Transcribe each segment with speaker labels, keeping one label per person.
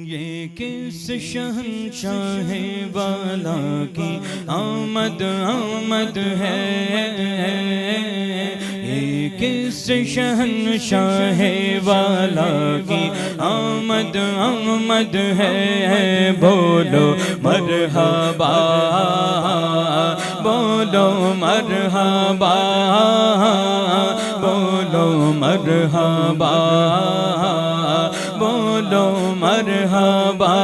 Speaker 1: یہ کس شہنشاہ والا کی آمد آمد ہے، یہ کس شہنشاہ والا کی آمد آمد ہے، بولو مرحبا بولو مرحبا بولو مرحبا بولو مرحبا،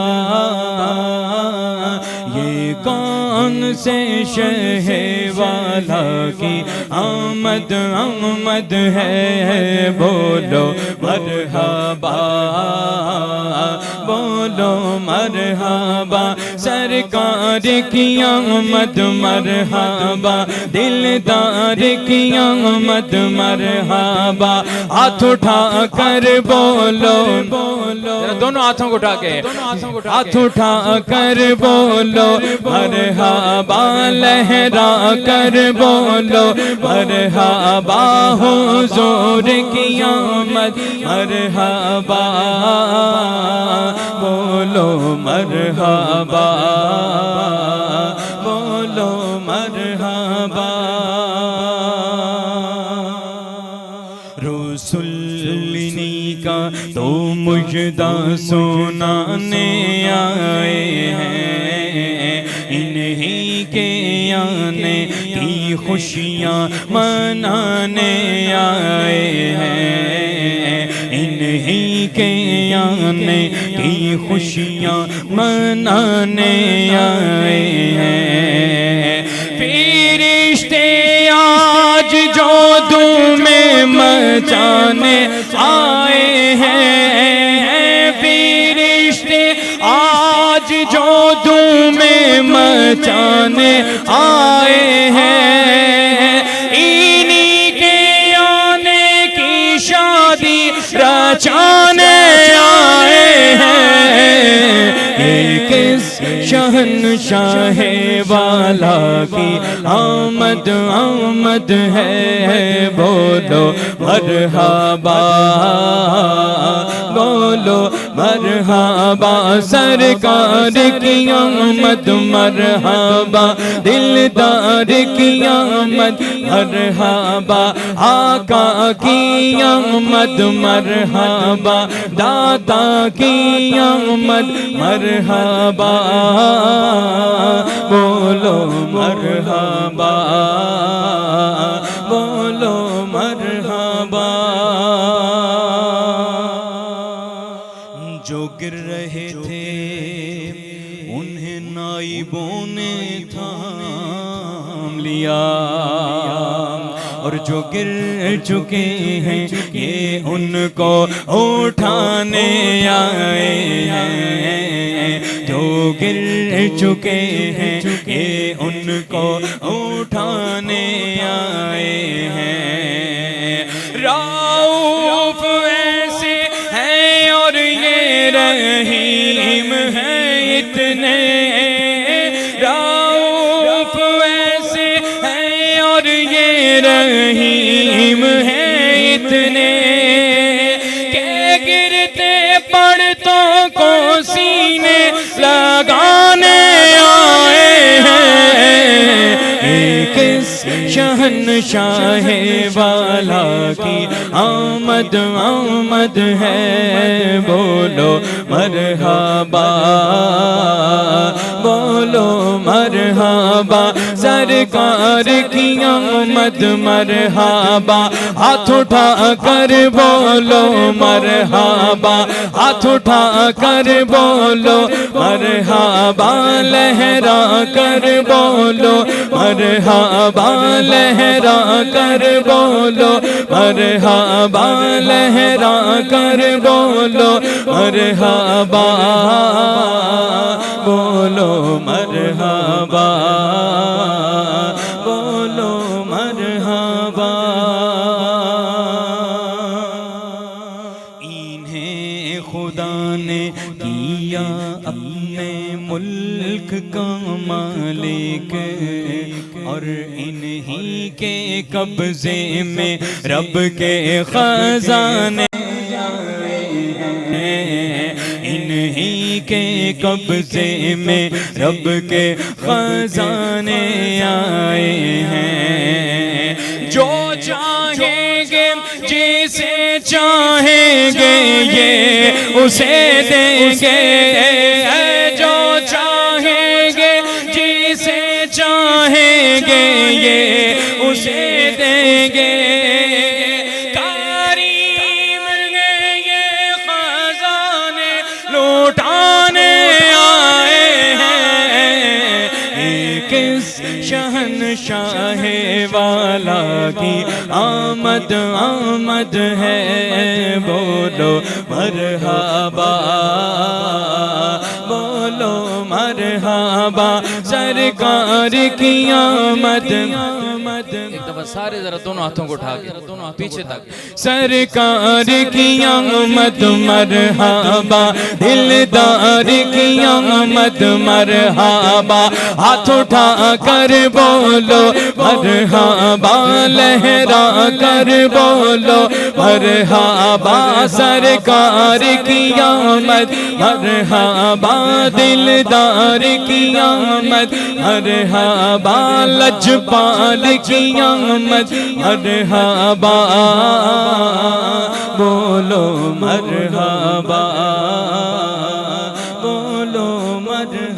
Speaker 1: یہ کون سے شہ والا کی آمد آمد ہے، بولو مرحبا بولو مرحبا، سرکار کی آمد مرحبا، دلدار کی آمد مرحبا، ہاتھ اٹھا کر بولو دونوں ہاتھوں کو اٹھا کے ہاتھ اٹھا کر بولو مرحبا، لہرا کر بولو مرحبا، حضور کی آمد مرحبا، بولو مرحبا بولو مرحبا، رسولنی کا تو مجدہ سنانے آئے ہیں، انہی کے آنے کی خوشیاں منانے آئے ہیں، انہی کے آنے کی خوشیاں منانے آئے ہیں، فرشتے آج جو دھوم مچانے آئے ہیں، فرشتے آج جو دھوم مچانے آئے ہیں، انہی کے آنے کی شادی رچانے آئے ہیں، ایک شہنشاہ والا کی آمد آمد ہے، بولو مرحبا بولو مرحبا، سرکار کی آمد مرحبا، دلدار کی آمد مرحبا، آقا کی آمد مرحبا، داتا کی آمد مرحبا، بولو مرحبا بولو مرحبا، جو گر رہے تھے انہیں نائبوں نے تھام لیا، اور جو گر چکے ہیں یہ ان کو اٹھانے آئے ہیں، جو گر چکے ہیں یہ ان کو اٹھانے آئے ہیں، رؤوف ایسے ہیں اور یہ رحیم ہیں اتنے، رؤوف ایسے ہیں اور یہ رحیم ہیں اتنے، کہ گرتے پڑتوں کو سینے لگانے آئے ہیں، ایک شہنشاہ والا کی آمد آمد ہے، بولو مرحبا بولو مرحبا، سرکار کی آمد مرحبا، ہاتھ اٹھا کر بولو مرحبا، ہاتھ اٹھا کر بولو مرحبا، لہرا کر بولو مرحبا، لہرا کر بولو مرحبا، لہرا کر بولو مرحبا، بولو مرحبا بولو مرحبا، انہیں خدا نے کیا اپنے ملک کا مالک، اور انہی کے قبضے میں رب کے خزانے، انہی کے قبضے میں رب کے خزانے آئے ہیں، جو چاہیں گے جسے چاہیں گے یہ اسے دیں گے، جو چاہیں گے جسے چاہیں گے یہ اسے دیں گے، کریم نے یہ خزانے لوٹانے آئے ہیں، کس شہنشاہ والا کی آمد آمد ہے، بولو مرحبا بولو مرحبا، سرکار کی آمد، ایک دفعہ سارے ذرا دونوں ہاتھوں کو اٹھا کے پیچھے تک، سرکار کی آمد مرحبا، دلدار کی آمد مرحبا، ہاتھ اٹھا کر بولو مرحبا، لہرا کر بولو مرحبا، سرکار کی آمد مرحبا، دلدار کی آمد مرحبا، لجپال کی آمد مرحبا، بولو مرحبا بولو مرحبا۔